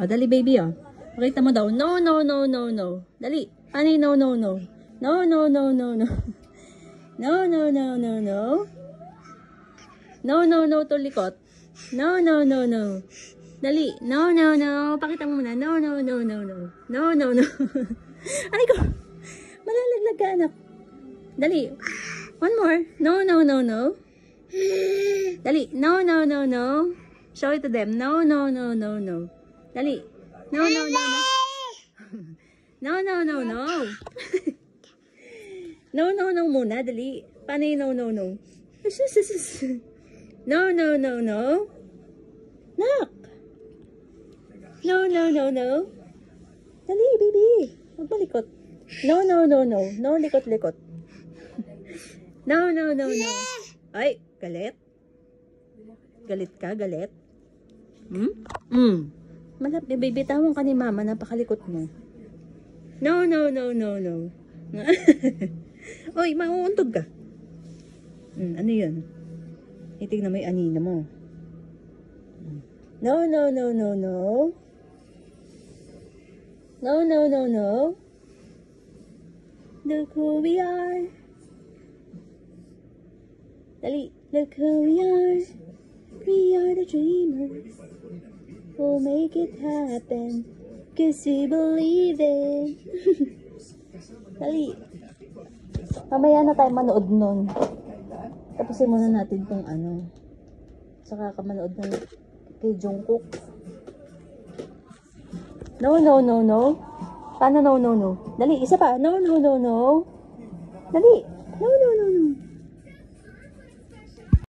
O, dali baby, o. Pakita mo daw. No, no, no, no, no. Dali. Paano yung no, no, no? No, no, no, no, no. No, no, no, no, no. No, no, no to likot. No, no, no, no. Dali. No, no, no. Pakita mo muna. No, no, no, no, no. No, no, no. Aray ko. Malalaglag ka, anak. Dali. One more. No, no, no, no. Dali. No, no, no, no. Show it to them. No, no, no, no, no. Dali. No, no, no, no. No, no, no, no. No, no, no muna. Dali. Paano yung no, no, no? No, no, no, no. Nak. No, no, no, no. Dali, baby. Huwag malikot. No, no, no, no. No, likot, likot. No, no, no, no. Ay, galit? Galit ka? Galit? Malap, bibitawan ka ni mama. Napakalikot mo. No, no, no, no, no. Oy, mauuntog ka. Ano yun? Itignan mo yung anina mo. No, no, no, no, no. No, no, no, no. Look who we are. Dali. Look who we are. We are the dreamers. We'll make it happen. 'Cause we believe it. Dali. Mamaya na tayo manood nun. Tapusin muna natin tong ano. Saka ka manood ng kay Jungkook. No, no, no, no. Paano no, no, no? Dali, isa pa. No, no, no, no. Dali. No, no,